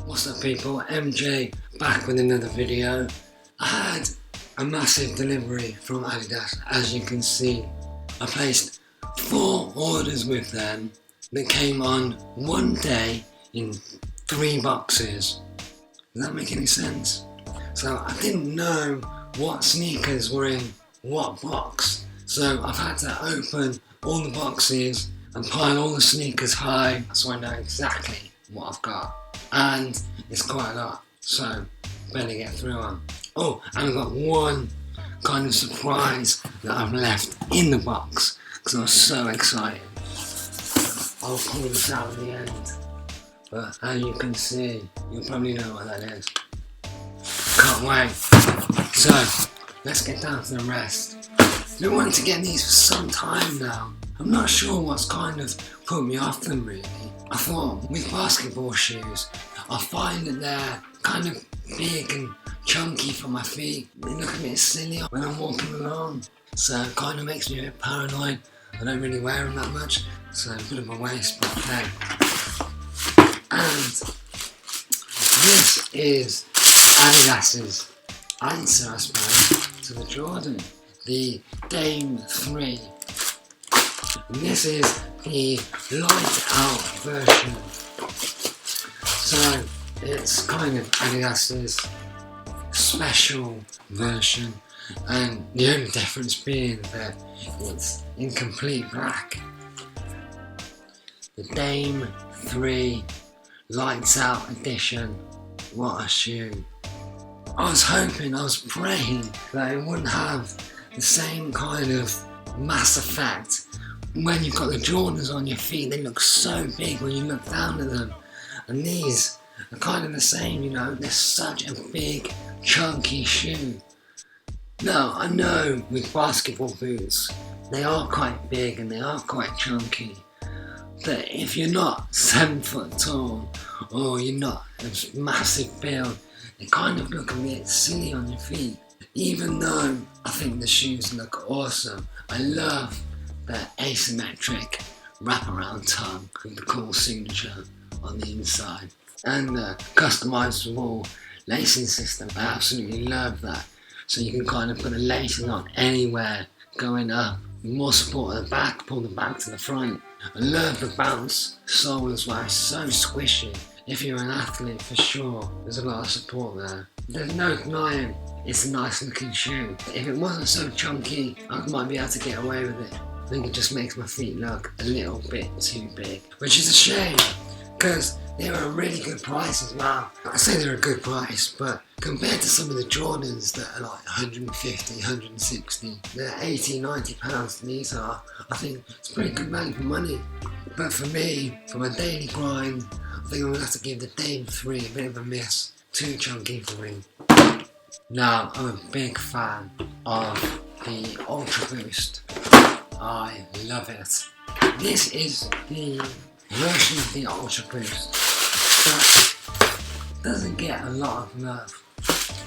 What's up people, MJ back with another video. I had a massive delivery from Adidas. As you can see, I placed 4 orders with them that came on one day in 3 boxes. Does that make any sense? So I didn't know what sneakers were in what box. So I've had to open all the boxes and pile all the sneakers high so I know exactly what I've got. And it's quite a lot, so better get through them. Oh, and I've got one kind of surprise that I've left in the box because I was so excited. I'll pull this out at the end, but as you can see, you'll probably know what that is. Can't wait. So, let's get down to the rest. I've been wanting to get these for some time now. I'm not sure what's kind of put me off them really. I thought with basketball shoes, I find that they're kind of big and chunky for my feet. They look a bit silly when I'm walking along. So it kind of makes me a bit paranoid. I don't really wear them that much. So a bit of a waste, but okay. And this is Adidas's answer, I suppose, to the Jordan. The Dame 3. And this is the light out version. So it's kind of Adidas's special version, and the only difference being that it's in complete black. The Dame 3 Lights Out Edition. What a shoe. I was praying that it wouldn't have the same kind of mass effect. When you've got the Jordans on your feet, they look so big when you look down at them. And these are kind of the same, you know, they're such a big, chunky shoe. Now, I know with basketball boots, they are quite big and they are quite chunky. But if you're not 7 foot tall, or you're not a massive build, they kind of look a bit silly on your feet. Even though I think the shoes look awesome, I love the asymmetric wraparound tongue with the cool signature on the inside. And the customizable lacing system, I absolutely love that. So you can kind of put the lacing on anywhere going up. More support at the back, pull the back to the front. I love the bounce sole as well, it's so squishy. If you're an athlete, for sure, there's a lot of support there. There's no denying it's a nice looking shoe. If it wasn't so chunky, I might be able to get away with it. I think it just makes my feet look a little bit too big, which is a shame, because they were a really good price as well. I say they're a good price, but compared to some of the Jordans that are like 150, 160, they're 80, 90 pounds these are, I think it's pretty good value for money. But for me, for my daily grind, I think I'm gonna have to give the Dame 3 a bit of a miss. Too chunky for me. Now, I'm a big fan of the Ultra Boost. I love it. This is the version of the Ultra Boost that doesn't get a lot of love,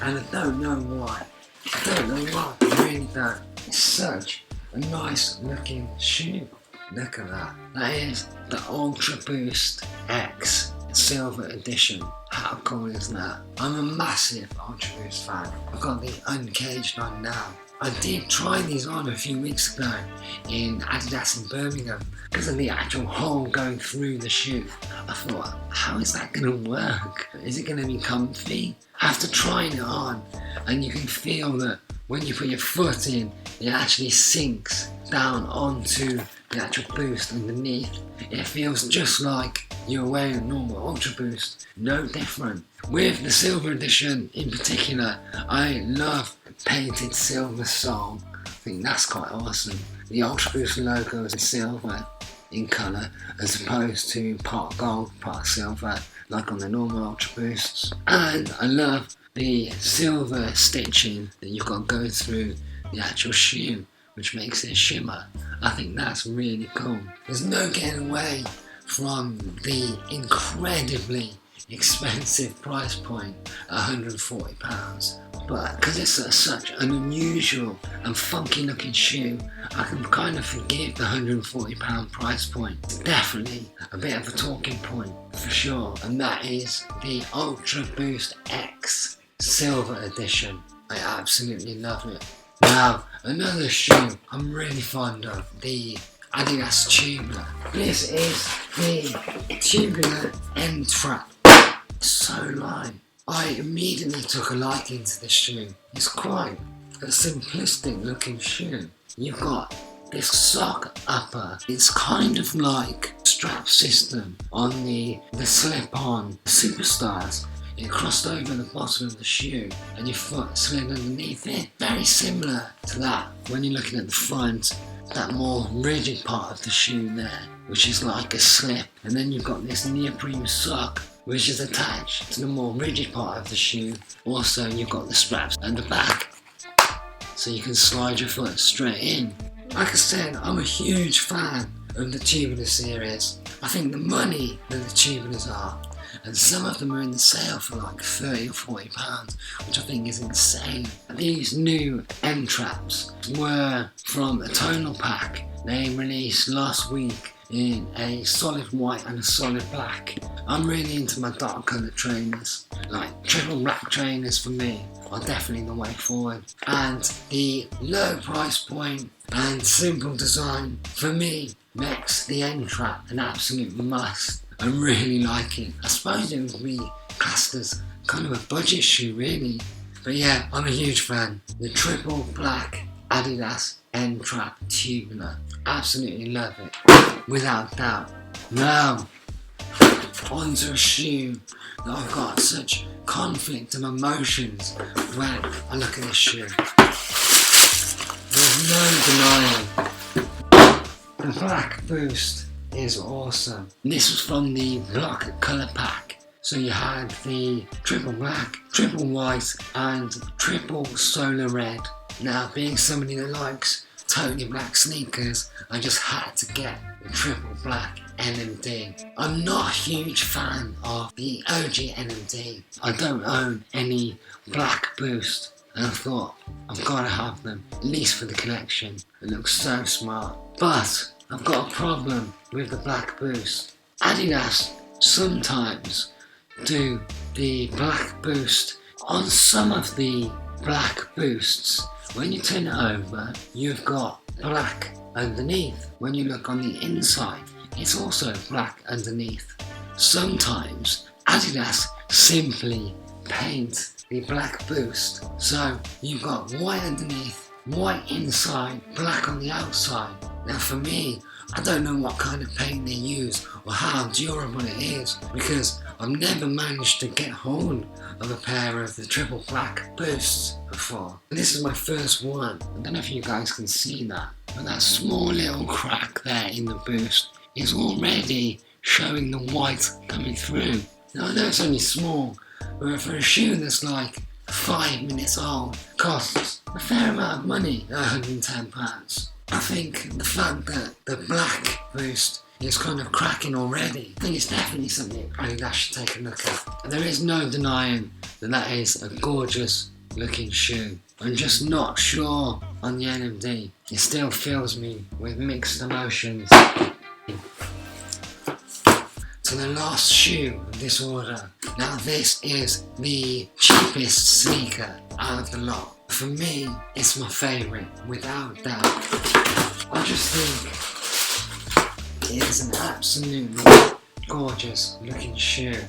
and I don't know why. I really don't. It's such a nice looking shoe. Look at that. That is the Ultra Boost X Silver Edition. How cool is that? I'm a massive Ultra Boost fan. I've got the Uncaged on now. I did try these on a few weeks ago in Adidas in Birmingham because of the actual hole going through the shoe. I thought, how is that going to work? Is it going to be comfy? After trying it on, and you can feel that when you put your foot in, it actually sinks down onto the actual boost underneath. It feels just like you're wearing a normal Ultra Boost, no different. With the Silver Edition in particular, I love painted silver sole. I think that's quite awesome. The Ultra Boost logo is silver in colour as opposed to part gold, part silver like on the normal Ultra Boosts. And I love the silver stitching that you've got to go through the actual shoe, which makes it shimmer. I think that's really cool. There's no getting away from the incredibly expensive price point at £140. But because it's such an unusual and funky looking shoe, I can kind of forgive the £140 price point. It's definitely a bit of a talking point for sure, and that is the Ultra Boost X Silver Edition. I absolutely love it. Now, another shoe I'm really fond of, the Adidas Tubular. This is the Tubular end trap. So light. I immediately took a liking to this shoe. It's quite a simplistic looking shoe. You've got this sock upper. It's kind of like strap system on the slip-on Superstars. It crossed over the bottom of the shoe and your foot slid underneath it. Very similar to that when you're looking at the front, that more rigid part of the shoe there, which is like a slip. And then you've got this neoprene sock which is attached to the more rigid part of the shoe. Also, you've got the straps at the back, so you can slide your foot straight in. Like I said, I'm a huge fan of the Tubular series. I think the money that the Tubulars are, and some of them are in the sale for like £30 or £40, which I think is insane. These new M traps were from a tonal pack they released last week in a solid white and a solid black. I'm really into my dark colour trainers, like triple black trainers for me are definitely the way forward. And the low price point and simple design for me makes the end trap an absolute must. I really like it. I suppose it would be classed as kind of a budget shoe really. But yeah, I'm a huge fan. The triple black Adidas end trap Tubular. Absolutely love it, without doubt. Now, onto a shoe that I've got such conflict of emotions when I look at this shoe. There's no denying the Black Boost is awesome. This was from the block colour pack. So you had the triple black, triple white and triple solar red. Now, being somebody that likes totally black sneakers, I just had to get the triple black NMD. I'm not a huge fan of the OG NMD. I don't own any Black Boost, and I thought I've got to have them, at least for the collection. It looks so smart. But I've got a problem with the Black Boost. Adidas sometimes do the Black Boost on some of the Black Boosts. When you turn it over, you've got black underneath. When you look on the inside, it's also black underneath. Sometimes Adidas simply paint the Black Boost. So you've got white underneath, white inside, black on the outside. Now for me, I don't know what kind of paint they use or how durable it is, because I've never managed to get hold of a pair of the triple black Boosts before. And this is my first one. I don't know if you guys can see that, but that small little crack there in the Boost is already showing the white coming through. Now I know it's only small, but for a shoe that's like 5 minutes old, costs a fair amount of money, £110. I think the fact that the Black Boost is kind of cracking already, I think it's definitely something Adidas should take a look at. And there is no denying that that is a gorgeous looking shoe. I'm just not sure on the NMD. It still fills me with mixed emotions. To the last shoe of this order. Now this is the cheapest sneaker out of the lot. For me, it's my favourite, without doubt. I just think it is an absolutely gorgeous looking shoe.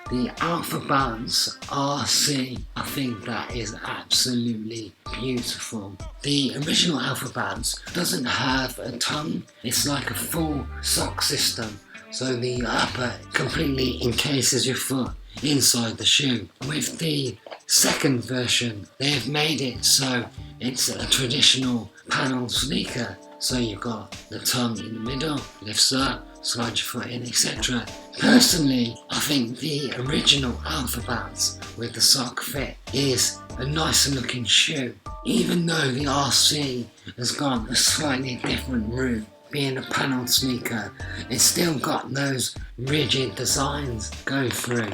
The Alpha Bounce RC, I think that is absolutely beautiful. The original Alpha Bounce doesn't have a tongue, it's like a full sock system. So the upper completely encases your foot inside the shoe. With the second version, they have made it so it's a traditional panel sneaker. So you've got the tongue in the middle, lifts up, slide your foot in, etc. Personally, I think the original Alpha Bounce with the sock fit is a nicer looking shoe. Even though the RC has gone a slightly different route, being a panelled sneaker, it's still got those rigid designs going through.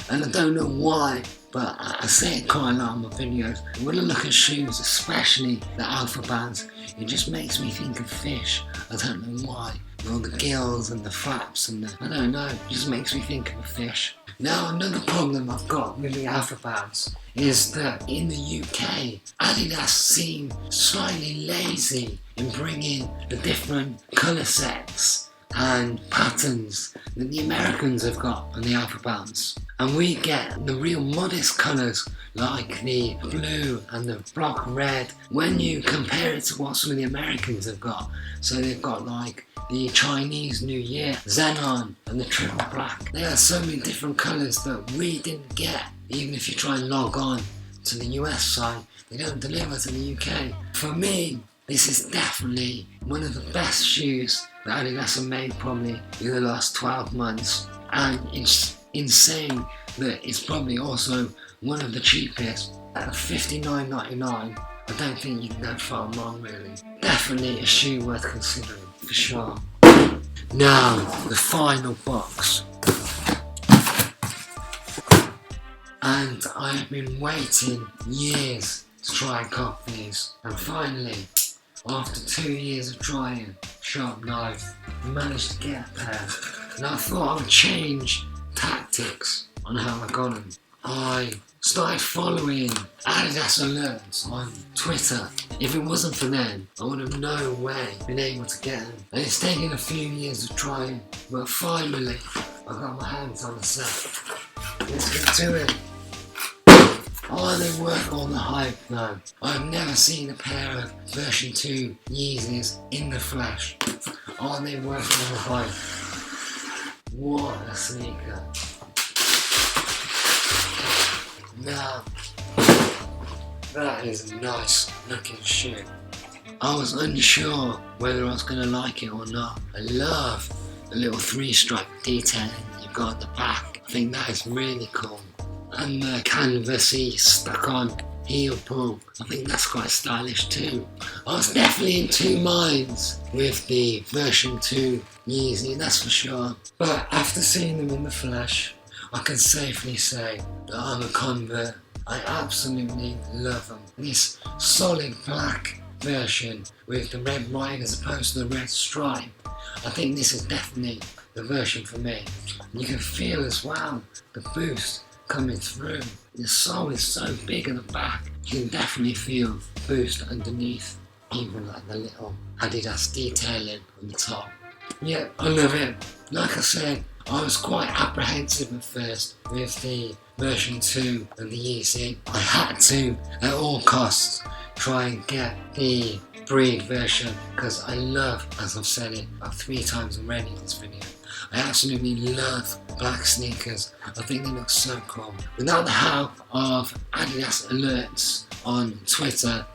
And I don't know why, but I say it quite a lot in my videos. When I look at shoes, especially the alpha bands, it just makes me think of fish. I don't know why. All the gills and the flaps and I don't know, it just makes me think of a fish. Now another problem I've got with the alpha bands is that in the UK, Adidas seem slightly lazy in bringing the different colour sets and patterns that the Americans have got on the alpha bands. And we get the real modest colours like the blue and the block red when you compare it to what some of the Americans have got. So they've got like the Chinese New Year, Xenon and the triple black. There are so many different colours that we didn't get. Even if you try and log on to the US side, they don't deliver to the UK. For me, this is definitely one of the best shoes that Adidas have made probably in the last 12 months. And it's insane that it's probably also one of the cheapest at $59.99. I don't think you can go far wrong really. Definitely a shoe worth considering, for sure. Now, the final box. And I have been waiting years to try and cop these. And finally, after 2 years of trying, sharp knife, I managed to get a pair. And I thought I would change tactics on how I got them. I started following Adidas alerts on Twitter. If it wasn't for them, I would have no way been able to get them. And it's taken a few years of trying, but finally I got my hands on a set. Let's get to it. Are they worth all the hype though? I've never seen a pair of version 2 Yeezys in the flesh. Are they worth all the hype? What a sneaker. Now, that is a nice looking shoe. I was unsure whether I was going to like it or not. I love the little 3-stripe detailing you've got at the back. I think that is really cool. And the canvasy stuck on heel pull, I think that's quite stylish too. I was definitely in two minds with the version 2 Yeezy, that's for sure. But after seeing them in the flesh, I can safely say that I'm a convert. I absolutely love them. This solid black version with the red line as opposed to the red stripe, I think this is definitely the version for me. And you can feel as well the boost coming through. The sole is so big at the back, you can definitely feel boost underneath, even like the little Adidas detailing on the top. Yeah, I love it. Like I said, I was quite apprehensive at first with the version 2 and the Yezzy. I had to, at all costs, try and get the breed version because I love, as I've said it about 3 times already in this video, I absolutely love black sneakers. I think they look so cool. Without the help of Adidas alerts on Twitter,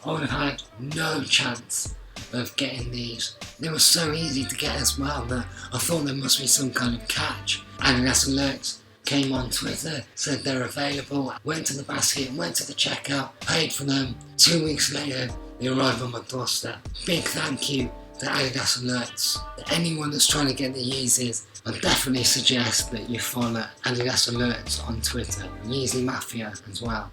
I would have had no chance of getting these. They were so easy to get as well that I thought there must be some kind of catch. Adidas alerts came on Twitter, said they're available, went to the basket, went to the checkout, paid for them. 2 weeks later, they arrived on my doorstep. Big thank you to Adidas alerts. To anyone that's trying to get the Yeezys, I definitely suggest that you follow Adidas alerts on Twitter. Yeezy Mafia as well.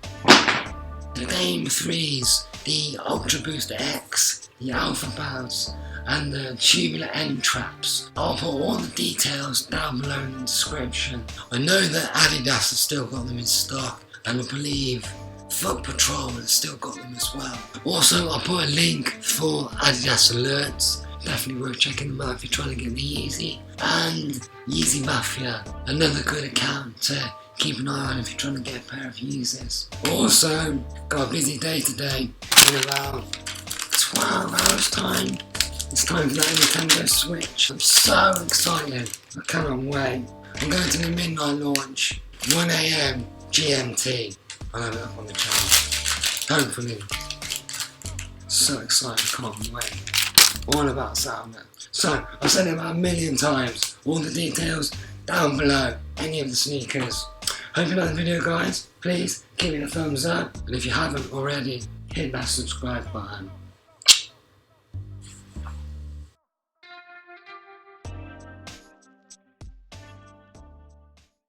The Dame 3s, the Ultra Boost X, the Alpha Bounce, and the tubular end traps. I'll put all the details down below in the description. I know that Adidas has still got them in stock, and I believe Foot Patrol has still got them as well. Also, I'll put a link for Adidas alerts. Definitely worth checking them out if you're trying to get the Yeezy. And Yeezy Mafia, another good account to keep an eye on if you're trying to get a pair of Yeezys. Also, got a busy day today. In about 12 hours time, it's time for that Nintendo Switch. I'm so excited. I cannot wait. I'm going to the midnight launch, 1 AM GMT. I'll have it up on the channel. Hopefully. So excited, can't wait. All about Saturday. So, I've said it about a million times. All the details down below. Any of the sneakers. Hope you like the video, guys. Please give it a thumbs up. And if you haven't already, hit that subscribe button.